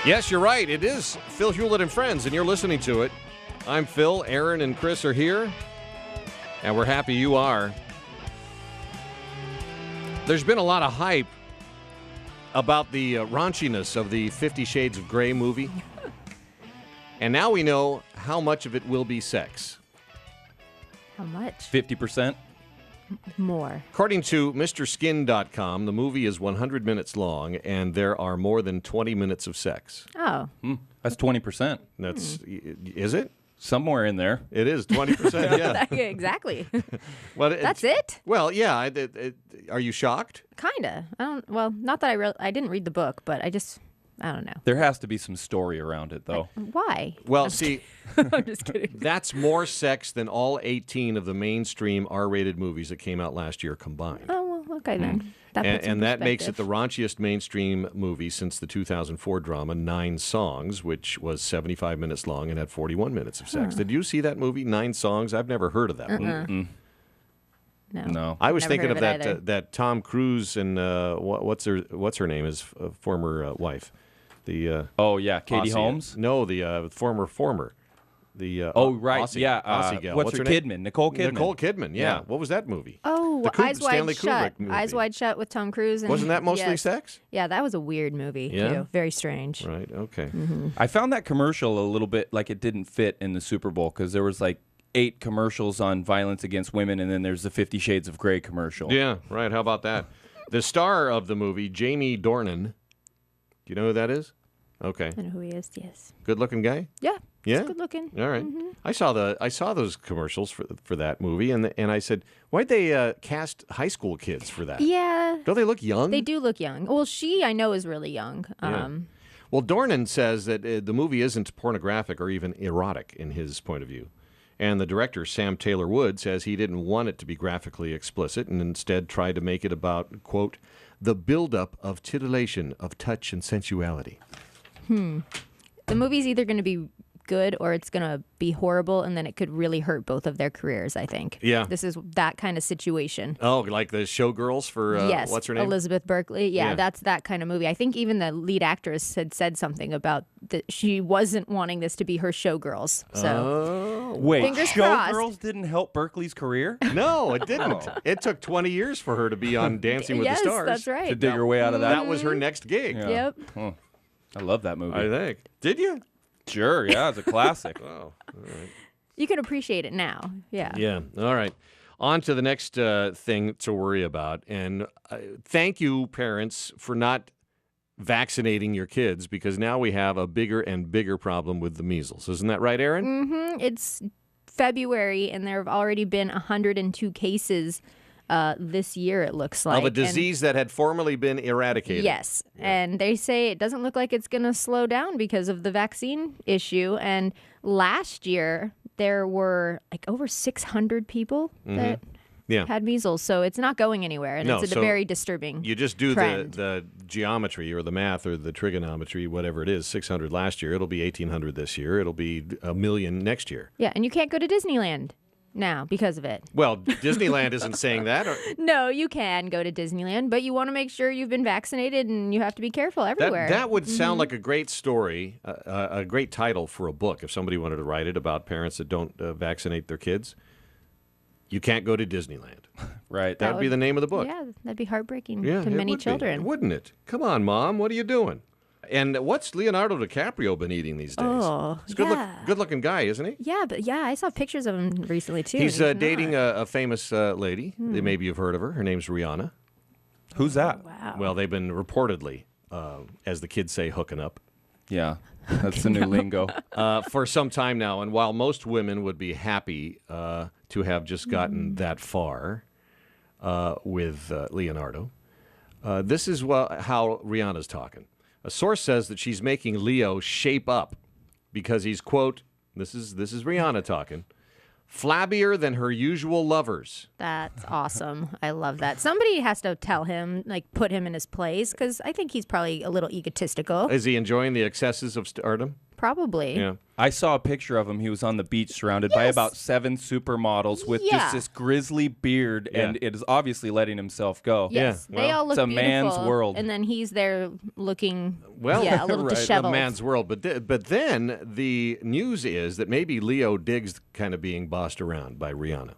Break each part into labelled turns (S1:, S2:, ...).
S1: Yes, you're right. It is Phil Hulett and Friends, and you're listening to it. I'm Phil. Aaron and Chris are here, and we're happy you are. There's been a lot of hype about the raunchiness of the 50 Shades of Grey movie, and now we know how much of it will be sex.
S2: How much?
S3: 50%?
S2: More.
S1: According to MrSkin.com, the movie is 100 minutes long, and there are more than 20 minutes of sex.
S2: Oh.
S3: That's 20%.
S1: Is it?
S3: Somewhere in there.
S1: It is 20%, yeah.
S2: Exactly.
S1: Well,
S2: That's it?
S1: Well, yeah. Are you shocked?
S2: Kinda. Not that I didn't read the book, but I don't know.
S3: There has to be some story around it, though.
S2: Why?
S1: Well, see,
S2: I'm just kidding.
S1: that's more sex than all 18 of the mainstream R-rated movies that came out last year combined.
S2: Oh, well, okay then.
S1: And that makes it the raunchiest mainstream movie since the 2004 drama 9 Songs, which was 75 minutes long and had 41 minutes of sex. Did you see that movie, 9 Songs? I've never heard of that movie.
S2: No.
S1: I was thinking of
S2: that
S1: that Tom Cruise and what's her name, his former wife.
S3: Katie
S1: Aussie,
S3: Holmes?
S1: No, the former. The
S3: right,
S1: Aussie,
S3: yeah.
S1: Aussie gal.
S3: What's her name? Nicole Kidman.
S1: Nicole Kidman, yeah.
S3: Yeah.
S1: What was that movie?
S2: Oh,
S1: The
S2: Eyes Wide
S1: Stanley
S2: Shut.
S1: Kubrick movie.
S2: Eyes Wide Shut with Tom Cruise. And,
S1: Wasn't that mostly
S2: yes.
S1: sex?
S2: Yeah, that was a weird movie,
S1: Yeah?
S2: too. Very strange.
S1: Right, okay.
S3: I found that commercial a little bit like it didn't fit in the Super Bowl because there was like 8 commercials on violence against women, and then there's the 50 Shades of Grey commercial.
S1: Yeah, right. How about that? The star of the movie, Jamie Dornan. Do you know who that is? Okay.
S2: I know who he is, yes.
S1: Good-looking guy?
S2: Yeah.
S1: Yeah?
S2: He's good looking.
S1: All right. I saw those commercials for that movie, and I said, why'd they cast high school kids for that?
S2: Yeah.
S1: Don't they look young?
S2: They do look young. Well, she, I know, is really young.
S1: Yeah. Well, Dornan says that the movie isn't pornographic or even erotic in his point of view. And the director, Sam Taylor Wood, says he didn't want it to be graphically explicit and instead tried to make it about, quote, the buildup of titillation of touch and sensuality.
S2: The movie's either going to be good or it's going to be horrible, and then it could really hurt both of their careers, I think.
S1: Yeah.
S2: This is that kind of situation.
S1: Oh, like the Showgirls for,
S2: yes.
S1: what's her name?
S2: Elizabeth Berkley. Yeah,
S1: Yeah.
S2: that's that kind of movie. I think even the lead actress had said something about that she wasn't wanting this to be her Showgirls. So
S3: Wait,
S2: Fingers crossed.
S3: Showgirls didn't help Berkeley's career?
S1: No, it didn't. It took 20 years for her to be on Dancing with
S2: yes,
S1: the Stars.
S2: that's right.
S3: To dig her way out of that?
S1: That was her next gig,
S3: Yeah.
S2: Yep.
S3: Oh, I love that movie.
S1: I think. Did you?
S3: Sure, yeah, it's a classic.
S1: Oh, all right.
S2: You can appreciate it now. Yeah.
S1: Yeah. All right. On to the next thing to worry about. And thank you, parents, for not vaccinating your kids, because now we have a bigger and bigger problem with the measles. Isn't that right, Aaron?
S2: Mm-hmm. It's February, and there have already been 102 cases this year, it looks like.
S1: Of a disease that had formerly been eradicated.
S2: Yes. And they say it doesn't look like it's going to slow down because of the vaccine issue. And last year, there were like over 600 people that had measles. So it's not going anywhere. And it's a very disturbing
S1: You just do
S2: trend.
S1: the geometry or the math or the trigonometry, whatever it is, 600 last year. It'll be 1,800 this year. It'll be 1 million next year.
S2: Yeah, and you can't go to Disneyland now because of it.
S1: Well, Disneyland isn't saying that.
S2: No, you can go to Disneyland, but you want to make sure you've been vaccinated, and you have to be careful everywhere.
S1: That would sound like a great story, a great title for a book if somebody wanted to write it about parents that don't vaccinate their kids. You can't go to Disneyland.
S3: Right.
S1: That would be the name of the book.
S2: Yeah, that'd be heartbreaking
S1: Yeah,
S2: to
S1: it
S2: many
S1: would be,
S2: children.
S1: wouldn't it? Come on, Mom. What are you doing? And what's Leonardo DiCaprio been eating these days?
S2: Oh,
S1: He's a
S2: yeah.
S1: good-looking guy, isn't he?
S2: Yeah, but I saw pictures of him recently, too.
S1: He's
S2: and
S1: dating
S2: not.
S1: a famous lady. Maybe you've heard of her. Her name's Rhianna.
S3: Who's that?
S2: Wow.
S1: Well, they've been reportedly, as the kids say, hooking up
S3: Yeah, that's the new lingo.
S1: for some time now. And while most women would be happy to have just gotten that far with Leonardo, this is how Rihanna's talking. A source says that she's making Leo shape up because he's, quote, this is Rihanna talking, flabbier than her usual lovers.
S2: That's awesome. I love that. Somebody has to tell him, like, put him in his place, because I think he's probably a little egotistical.
S1: Is he enjoying the excesses of stardom?
S2: Probably.
S1: Yeah.
S3: I saw a picture of him. He was on the beach surrounded by about 7 supermodels with just this grizzly beard, and it is obviously letting himself go.
S2: Yes,
S1: Yeah, well,
S2: they all look
S3: it's a
S2: beautiful.
S3: man's world.
S2: And then he's there looking,
S1: Well,
S2: a little
S3: right,
S2: disheveled.
S1: A man's world. But then the news is that maybe Leo digs kind of being bossed around by Rihanna.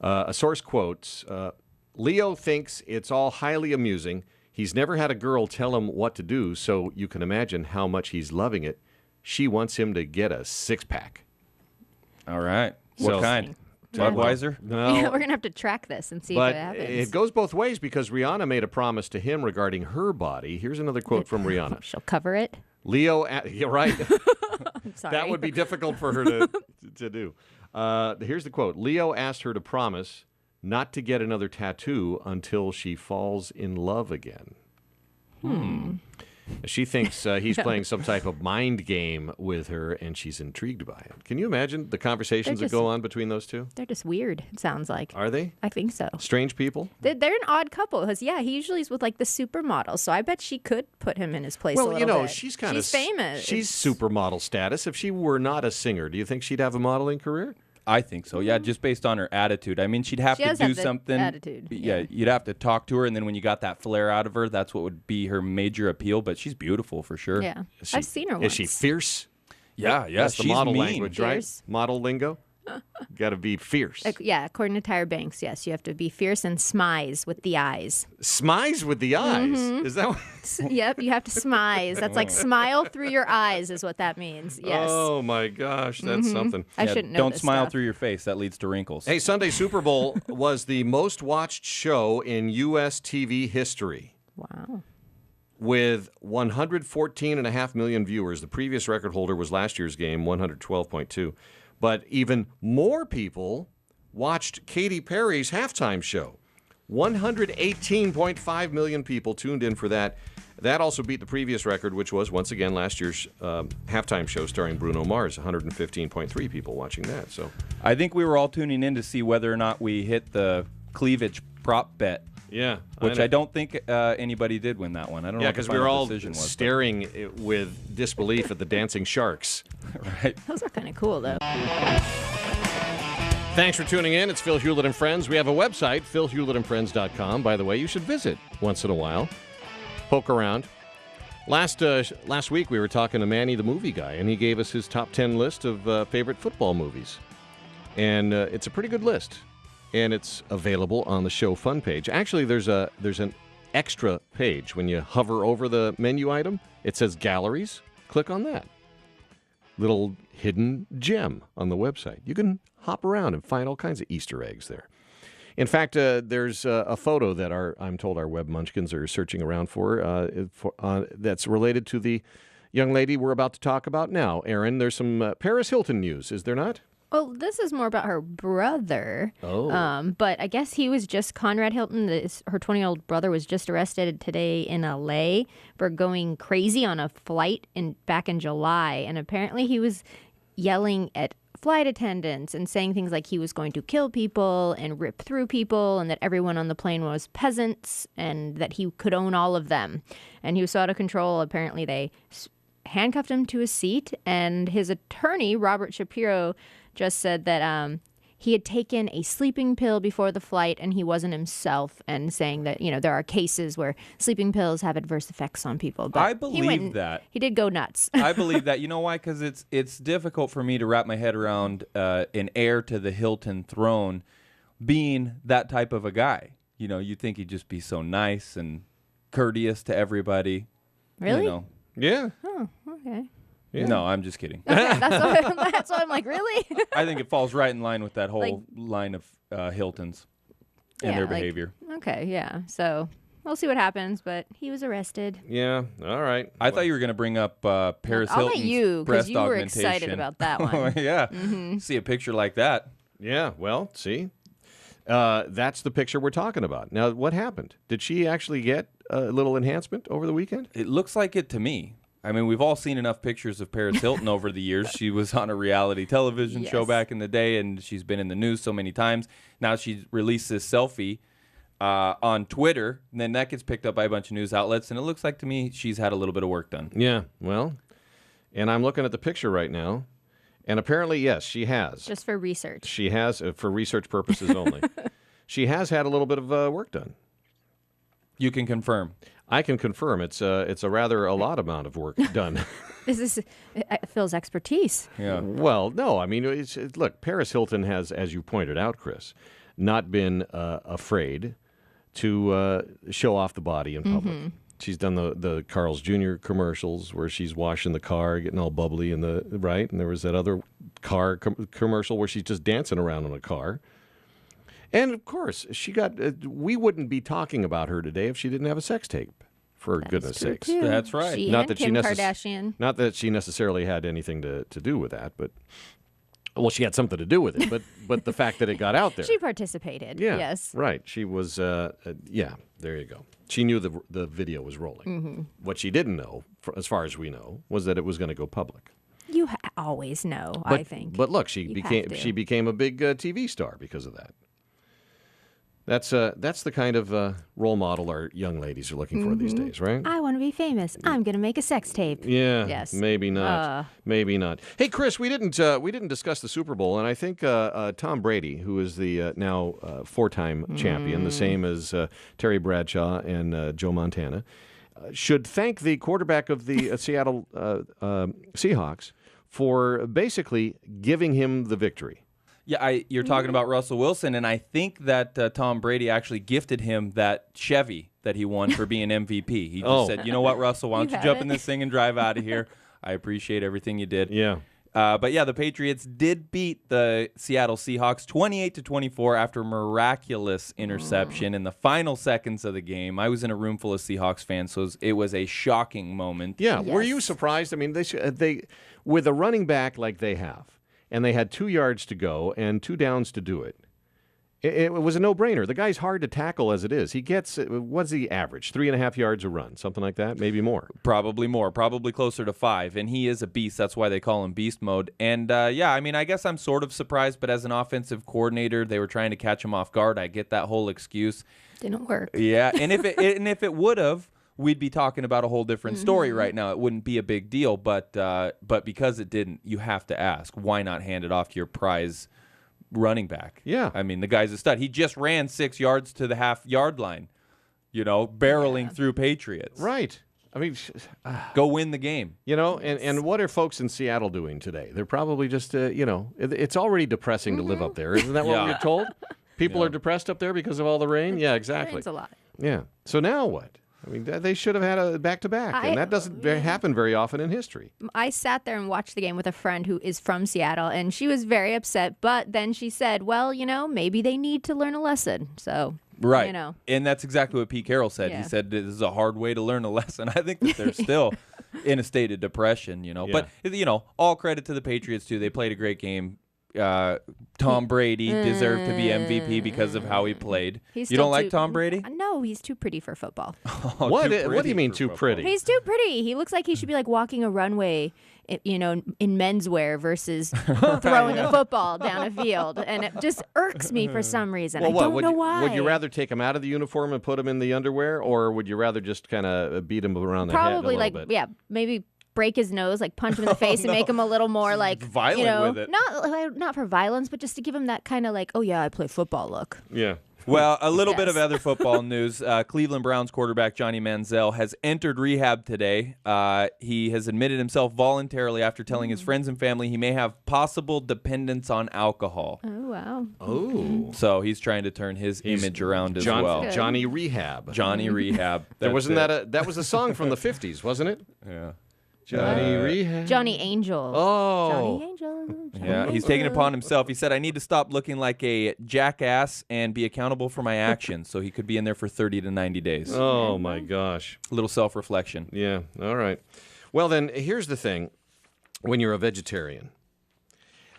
S1: A source quotes, Leo thinks it's all highly amusing. He's never had a girl tell him what to do, so you can imagine how much he's loving it. She wants him to get a 6-pack.
S3: All right.
S1: So-
S3: What kind?
S2: Yeah.
S3: Budweiser?
S1: No,
S2: Yeah, we're going to have to track this and see if
S1: but
S2: it happens.
S1: it goes both ways because Rihanna made a promise to him regarding her body. Here's another quote from Rihanna.
S2: She'll cover it.
S1: Leo, you're right.
S2: I'm sorry.
S1: That would be difficult for her to do. Here's the quote. Leo asked her to promise not to get another tattoo until she falls in love again. She thinks he's playing some type of mind game with her, and she's intrigued by it. Can you imagine the conversations that go on between those two?
S2: They're just weird, it sounds like.
S1: Are they?
S2: I think so.
S1: Strange people?
S2: They're an odd couple because, he usually is with like the supermodels. So I bet she could put him in his place a
S1: Well,
S2: little
S1: you know,
S2: bit.
S1: she's kind of
S2: famous.
S1: She's supermodel status. If she were not a singer, do you think she'd have a modeling career?
S3: I think so. Yeah, just based on her attitude. I mean, she'd have
S2: She
S3: to
S2: does
S3: do
S2: have the
S3: something.
S2: attitude,
S3: Yeah, you'd have to talk to her, and then when you got that flair out of her, that's what would be her major appeal. But she's beautiful for sure.
S2: Yeah.
S1: Is
S2: I've seen her once.
S1: Is she fierce?
S3: yeah.
S1: That's the
S3: she's
S1: model
S3: mean.
S1: language, right?
S2: Fierce.
S1: Model lingo? Got to be fierce.
S2: Yeah, according to Tyra Banks, yes, you have to be fierce and smize with the eyes.
S1: Smize with the eyes.
S2: Mm-hmm.
S1: Is that what?
S2: Yep, you have to smize. That's like smile through your eyes is what that means. Yes.
S1: Oh, my gosh. That's something.
S2: I
S3: Yeah,
S2: shouldn't know
S3: Don't
S2: this
S3: smile
S2: stuff.
S3: through your face. That leads to wrinkles.
S1: Hey, Sunday Super Bowl was the most watched show in U.S. TV history.
S2: Wow.
S1: With 114.5 million viewers. The previous record holder was last year's game, 112.2. But even more people watched Katy Perry's halftime show. 118.5 million people tuned in for that. That also beat the previous record, which was, once again, last year's halftime show starring Bruno Mars. 115.3 people watching that. So
S3: I think we were all tuning in to see whether or not we hit the cleavage prop bet.
S1: yeah.
S3: Which I don't think anybody did win that one. I don't know
S1: Yeah,
S3: what the
S1: because we were
S3: final
S1: all
S3: decision was. but-
S1: staring with disbelief at the dancing sharks.
S3: right.
S2: Those are kind of cool, though.
S1: Thanks for tuning in. It's Phil Hulett and Friends. We have a website, philhulettandfriends.com. By the way, you should visit once in a while. Poke around. Last week, we were talking to Manny, the movie guy, and he gave us his top 10 list of favorite football movies. And it's a pretty good list. And it's available on the show fun page. Actually, there's an extra page. When you hover over the menu item, it says galleries. Click on that. Little hidden gem on the website. You can hop around and find all kinds of Easter eggs there. In fact, there's a photo that I'm told our web munchkins are searching around for that's related to the young lady we're about to talk about now. Aaron, there's some Paris Hilton news, is there not?
S2: Well, this is more about her brother.
S1: Oh.
S2: But I guess he was just Conrad Hilton. Her 20-year-old brother was just arrested today in L.A. for going crazy on a flight back in July. And apparently he was yelling at flight attendants and saying things like he was going to kill people and rip through people and that everyone on the plane was peasants and that he could own all of them. And he was so out of control. Apparently they handcuffed him to his seat, and his attorney, Robert Shapiro, just said that he had taken a sleeping pill before the flight and he wasn't himself, and saying that, there are cases where sleeping pills have adverse effects on people. But
S3: I believe that.
S2: He did go nuts.
S3: I believe that. You know why? Because it's difficult for me to wrap my head around an heir to the Hilton throne being that type of a guy. You'd think he'd just be so nice and courteous to everybody.
S2: Really?
S1: Yeah.
S2: Oh, okay.
S1: Yeah.
S3: No, I'm just kidding.
S2: Okay, that's why I'm like, really?
S3: I think it falls right in line with that whole
S2: Like-
S3: line of Hiltons and
S2: Yeah,
S3: their
S2: like-
S3: behavior.
S2: Okay, yeah. So we'll see what happens, but he was arrested.
S1: Yeah. All right.
S3: I thought you were going to bring up Paris
S2: I'll let
S3: Hilton's
S2: you,
S3: breast
S2: you were
S3: augmentation.
S2: excited about that one.
S3: Yeah. See a picture like that.
S1: Yeah. Well, see, that's the picture we're talking about. Now, what happened? Did she actually get a little enhancement over the weekend?
S3: It looks like it to me. I mean, we've all seen enough pictures of Paris Hilton over the years. She was on a reality television show
S2: Yes.
S3: back in the day, and she's been in the news so many times. Now she released this selfie on Twitter, and then that gets picked up by a bunch of news outlets, and it looks like to me she's had a little bit of work done.
S1: Yeah. Well, And I'm looking at the picture right now, and apparently, yes, she has.
S2: Just for research.
S1: She has, for research purposes only. She has had a little bit of work done.
S3: You can confirm.
S1: I can confirm it's a rather a lot amount of work done.
S2: Phil's expertise.
S3: Yeah.
S1: Well, no, I mean, look, Paris Hilton has, as you pointed out, Chris, not been afraid to show off the body in public. Mm-hmm. She's done the Carl's Jr. commercials where she's washing the car, getting all bubbly and there was that other car commercial where she's just dancing around in a car. And of course, we wouldn't be talking about her today if she didn't have a sex tape. For goodness sakes,
S2: too.
S3: That's right.
S2: She and Kim Kardashian.
S1: Not that she necessarily had anything to do with that, but she had something to do with it. But the fact that it got out there,
S2: she participated.
S1: Yeah,
S2: yes,
S1: right. She was. There you go. She knew the video was rolling. Mm-hmm. What she didn't know, as far as we know, was that it was going to go public.
S2: You always know, I think.
S1: But look, she became a big TV star because of that. That's the kind of role model our young ladies are looking for these days, right?
S2: I want to be famous. I'm going to make a sex tape.
S1: Yeah.
S2: Yes.
S1: Maybe not. Maybe not. Hey, Chris, we didn't discuss the Super Bowl, and I think Tom Brady, who is the now four-time champion, the same as Terry Bradshaw and Joe Montana, should thank the quarterback of the Seattle Seahawks for basically giving him the victory.
S3: Yeah, you're talking about Russell Wilson, and I think that Tom Brady actually gifted him that Chevy that he won for being MVP. He just said, you know what, Russell, why don't you jump in this thing and drive out of here? I appreciate everything you did.
S1: Yeah.
S3: But yeah, the Patriots did beat the Seattle Seahawks 28-24 after a miraculous interception in the final seconds of the game. I was in a room full of Seahawks fans, so it was a shocking moment.
S1: Yeah.
S2: Yes.
S1: Were you surprised? I mean, they with a running back like they have, and they had 2 yards to go and 2 downs to do it. It was a no-brainer. The guy's hard to tackle as it is. He gets, what's the average? 3.5 yards a run, something like that, maybe more.
S3: Probably more, probably closer to 5. And he is a beast. That's why they call him beast mode. And yeah, I mean, I guess I'm sort of surprised, but as an offensive coordinator, they were trying to catch him off guard. I get that whole excuse.
S2: Didn't work.
S3: Yeah, and if it would have, we'd be talking about a whole different story right now. It wouldn't be a big deal, but because it didn't, you have to ask, why not hand it off to your prize running back?
S1: Yeah.
S3: I mean, the guy's a stud. He just ran 6 yards to the half-yard line, barreling through Patriots.
S1: Right. I mean,
S3: go win the game.
S1: And what are folks in Seattle doing today? They're probably just, it's already depressing to live up there. Isn't that what we're told? People are depressed up there because of all the rain? Yeah, exactly.
S2: Rains a lot.
S1: Yeah. So now what? I mean, they should have had a back-to-back, and that doesn't happen very often in history.
S2: I sat there and watched the game with a friend who is from Seattle, and she was very upset. But then she said, well, maybe they need to learn a lesson. So,
S3: right. And that's exactly what Pete Carroll said.
S2: Yeah.
S3: He said this is a hard way to learn a lesson. I think that they're still in a state of depression,
S1: Yeah.
S3: But, all credit to the Patriots, too. They played a great game. Tom Brady deserved to be MVP because of how he played. You don't like Tom Brady?
S2: No, he's too pretty for football.
S1: What do you mean too pretty?
S2: He's too pretty. He looks like he should be like walking a runway, in menswear versus throwing a football down a field, and it just irks me for some reason. I don't know why.
S1: Would you rather take him out of the uniform and put him in the underwear, or would you rather just kind of beat him around the head a little bit?
S2: Yeah, maybe break his nose, like punch him in the face and make him a little more like
S3: violent with it.
S2: Not for violence, but just to give him that kind of like, oh yeah, I play football look.
S1: Yeah.
S3: Well, a little bit of other football news. Cleveland Browns quarterback Johnny Manziel has entered rehab today. He has admitted himself voluntarily after telling his friends and family he may have possible dependence on alcohol.
S2: Oh, wow.
S1: Oh.
S3: So he's trying to turn his image around as well.
S1: Johnny Rehab.
S3: Johnny Rehab.
S1: That was a song from the 50s, wasn't it?
S3: Yeah.
S1: Johnny Rehab.
S2: Johnny Angel.
S1: Oh.
S2: Johnny Angel.
S3: Yeah, he's taking it upon himself. He said, I need to stop looking like a jackass and be accountable for my actions. So he could be in there for 30 to 90 days.
S1: Oh, my gosh.
S3: A little self-reflection.
S1: Yeah, all right. Well, then, here's the thing. When you're a vegetarian,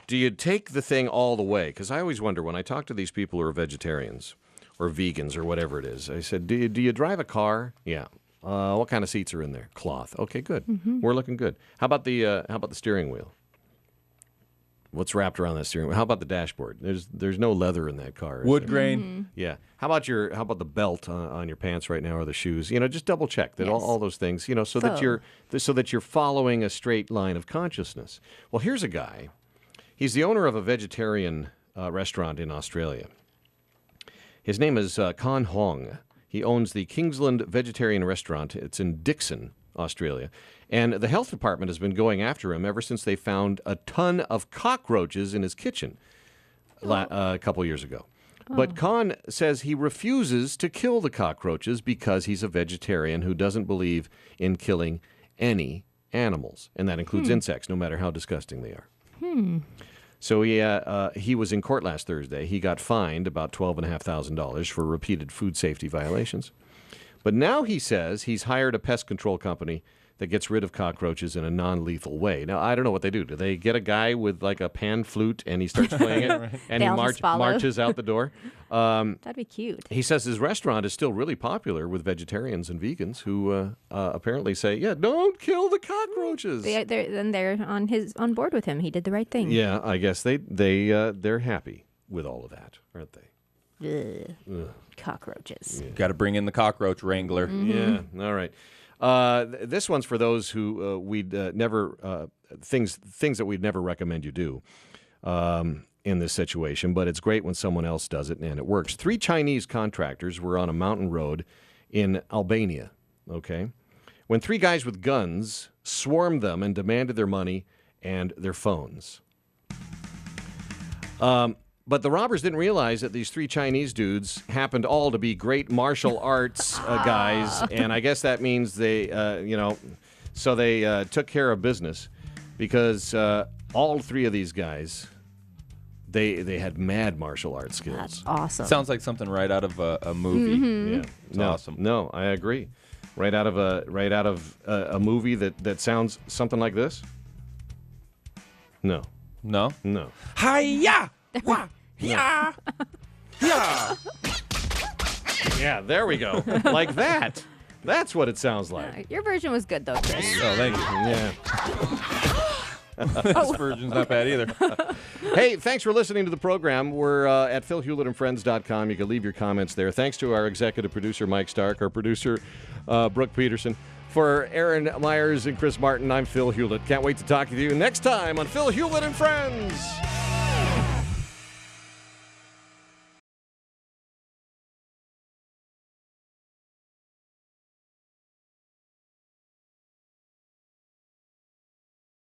S1: do you take the thing all the way? Because I always wonder when I talk to these people who are vegetarians or vegans or whatever it is, I said, do you drive a car? Yeah. What kind of seats are in there? Cloth. Okay, good. We're looking good. How about the steering wheel? What's wrapped around that steering wheel? How about the dashboard? There's no leather in that car.
S3: Wood grain.
S1: Yeah. How about the belt on your pants right now or the shoes? Just double check that
S2: Yes.
S1: all those things. So that you're following a straight line of consciousness. Well, here's a guy. He's the owner of a vegetarian restaurant in Australia. His name is Con Hong. He owns the Kingsland Vegetarian Restaurant. It's in Dixon, Australia. And the health department has been going after him ever since they found a ton of cockroaches in his kitchen a couple years ago. But Khan says he refuses to kill the cockroaches because he's a vegetarian who doesn't believe in killing any animals. And that includes insects, no matter how disgusting they are. So he was in court last Thursday. He got fined about $12,500 for repeated food safety violations. But now he says he's hired a pest control company that gets rid of cockroaches in a non-lethal way. Now, I don't know what they do. Do they get a guy with like a pan flute and he starts playing it
S2: Right.
S1: and he marches out the door?
S2: That'd be cute.
S1: He says his restaurant is still really popular with vegetarians and vegans who apparently say, yeah, don't kill the cockroaches.
S2: They're on board with him. He did the right thing.
S1: Yeah, I guess they're happy with all of that, aren't they?
S2: Ugh. Cockroaches.
S1: Yeah.
S3: Got to bring in the cockroach wrangler.
S1: Yeah, all right. This one's for those who we'd never things that we'd never recommend you do in this situation, but it's great when someone else does it and it works. 3 Chinese contractors were on a mountain road in Albania, okay, when 3 guys with guns swarmed them and demanded their money and their phones. But the robbers didn't realize that these 3 Chinese dudes happened all to be great martial arts guys, and I guess that means they, so they took care of business because all 3 of these guys, they had mad martial arts skills.
S2: That's awesome.
S3: Sounds like something right out of a movie.
S1: Yeah,
S3: It's awesome.
S1: No, I agree. Right out of a movie that sounds something like this. No.
S3: Hi-ya! Wah! Yeah. Yeah.
S1: Yeah, there we go. Like that. That's what it sounds like.
S2: Your version was good, though, Chris.
S3: Oh, thank you.
S1: Yeah.
S3: This version's not bad either.
S1: Hey, thanks for listening to the program. We're at PhilHewlettandFriends.com. You can leave your comments there. Thanks to our executive producer, Mike Stark, our producer, Brooke Peterson. For Aaron Myers and Chris Martin, I'm Phil Hulett. Can't wait to talk to you next time on Phil Hulett and Friends.